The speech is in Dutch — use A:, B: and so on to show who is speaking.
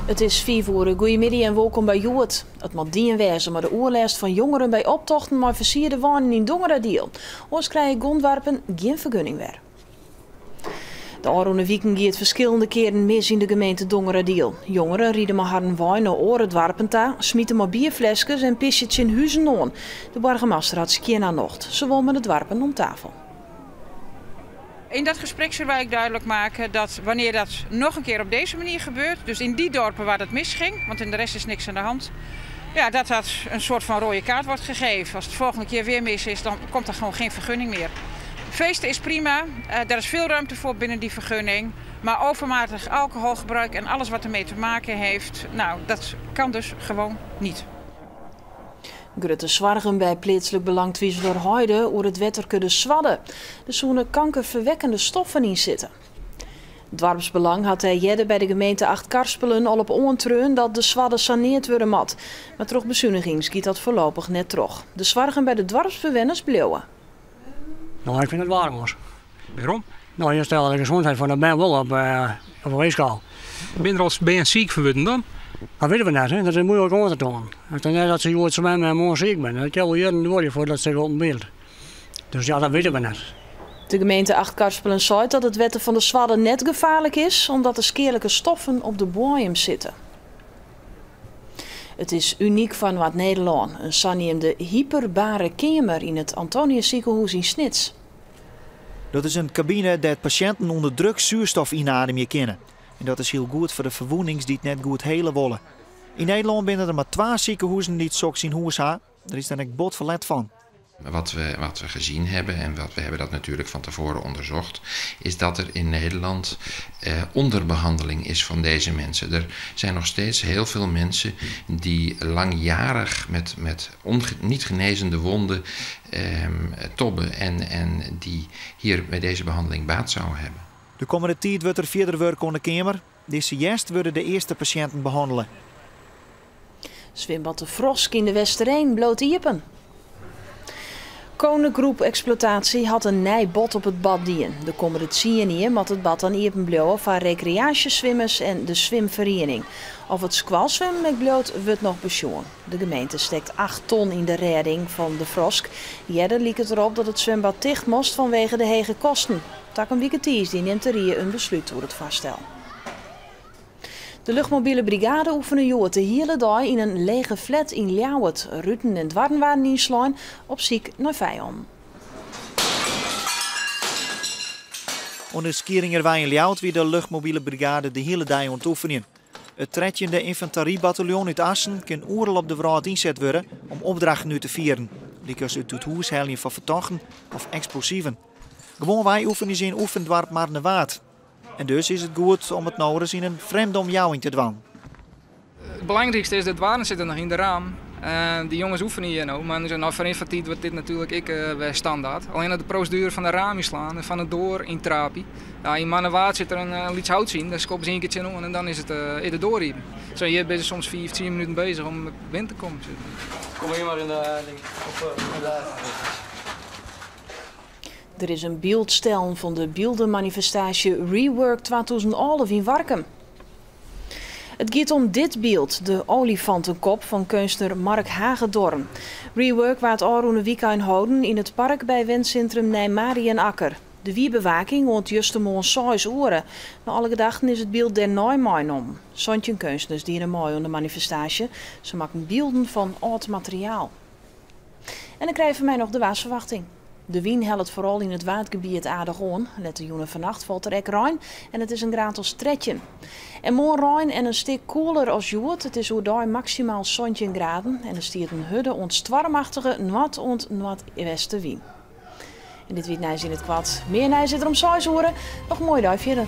A: Het is 5 uur. Goedemiddag en welkom bij Joert. Het moet dien wezen, maar de oerlijst van jongeren bij optochten maar versierde wonen in Dongeradiel. Ons krijgen Gondwarpen geen vergunning meer. De afgelopen weken gaat verschillende keren mis in de gemeente Dongeradiel. Jongeren rieden maar harden wijn naar Oren ta, smieten maar bierflesjes en pissen in huizen aan. De burgemeester had Skierna nocht. Ze wil met het warpen om tafel.
B: In dat gesprek zullen wij duidelijk maken dat wanneer dat nog een keer op deze manier gebeurt, dus in die dorpen waar dat misging, want in de rest is niks aan de hand, ja, dat een soort van rode kaart wordt gegeven. Als het volgende keer weer mis is, dan komt er gewoon geen vergunning meer. Feesten is prima, daar is veel ruimte voor binnen die vergunning, maar overmatig alcoholgebruik en alles wat ermee te maken heeft, nou, dat kan dus gewoon niet.
A: Grutte zwargen bij plaatselijk belangtwiezer Heide over het wetterke Zwadde. Er zouden kankerverwekkende stoffen in zitten. Het dorpsbelang had hij jette bij de gemeente Achtkarspelen al op ontreun dat de Zwadde saneerd worden mat. Maar toch bezuiniging schiet dat voorlopig net terug. De zwargen bij de dorpsbewoners bleven.
C: Nou, ik vind het waardeloos.
D: Waarom?
C: Nou, je stelt de gezondheid van de mens wel op een weegschaal.
D: Ben je ziek van dan?
C: Dat weten we net, hè? Dat is moeilijk om te doen. Ik denk net dat ze ooit zo met mij morgen ziek ben. Dat kan wel jaren worden voordat ze op beeld. Dus ja, dat weten we net.
A: De gemeente Achtkarspelen zei dat het wetten van de Zwadde net gevaarlijk is, omdat er skeerlijke stoffen op de bodem zitten. Het is uniek van wat Nederland, een sanniemde hyperbare kamer in het Antonius ziekenhuis in Snits.
E: Dat is een cabine dat patiënten onder druk zuurstof inademen kunnen. En dat is heel goed voor de verwonings die het net goed helen willen. In Nederland zijn er maar 2 ziekenhuizen die het zoks in huis hebben. Er is dan ook bot verlet van.
F: Wat we gezien hebben, en we hebben dat natuurlijk van tevoren onderzocht, is dat er in Nederland onderbehandeling is van deze mensen. Er zijn nog steeds heel veel mensen die langjarig met niet genezende wonden tobben en die hier bij deze behandeling baat zouden hebben.
E: De komende tijd wordt er verder werk aan de kamer. Deze juist worden de eerste patiënten behandelen.
A: Zwimbad de Frosk in de Westereen bloot iepen. Koninkgroep Exploitatie had een nijbod op het bad dien. De komende 10 jaar moet het bad aan iepen blijven van recreatiezwimmers en de zwemvereniging. Of het squalzwemmen met bloot wordt nog besjoen. De gemeente steekt 8 ton in de redding van de Frosk. Jeder liep het erop dat het zwembad dicht moest vanwege de hege kosten. Takken Wiketies die neemt er een besluit door het vaststel. De luchtmobiele brigade oefenen joh de hele dag in een lege flat in Ljouwert. Ruten en dwarren waren inslaan op ziek naar vijand.
E: Onder Skieringerwij in Ljouwert wie de luchtmobiele brigade de hele dag aan het oefenen. Het 13e infanteriebataljon uit Assen kan oerl op de wraad inzet worden om opdrachten nu te vieren. Die kunnen uit het huis halen van vertochten of explosieven. Gewoon wij oefenen in oefendwarp maar naar waard. En dus is het goed om het nou eens in een vreemde omjouwing te dwan.
G: Het belangrijkste is dat waren zitten nog in de raam. Die jongens oefenen hier nou, maar nou, voor infantiet wordt dit natuurlijk bij standaard. Alleen dat de procedure van de raam slaan en van het door in trapie. Ja, in mannenwaard zit er een liets hout zien, daar koppen ze een keertje in en dan is het doorhieven. Zo, hier ben je soms 4 of 10 minuten bezig om wind te komen.
C: Kom hier maar in de
A: Er is een beeldstel van de beeldenmanifestatie Rework 2011 in Warkum. Het gaat om dit beeld, de olifantenkop van kunstenaar Mark Hagedorn. Rework waard Aroene weekend houden in het park bij wenscentrum Nijmarie en Akker. De wierbewaking woont juist om 6 uur. Na alle gedachten is het beeld der Nijmaai om. Zontje kunstenaars die er mooi aan de manifestatie. Ze maken beelden van oud materiaal. En dan krijgen we mij nog de waarsverwachting. De wien helpt vooral in het waardgebied aardig aan. Let de jongen vannacht valt er ek rein en het is een graad als tredje. En morgen rein en een stuk koeler als joert. Het is oerdij maximaal 17 graden en er stiert een hudde ontstwarmachtige noord-noordwesten wien. En dit wiet nijs in het kwad. Meer nijs zit er om 6 uur. Nog een mooi dag verder.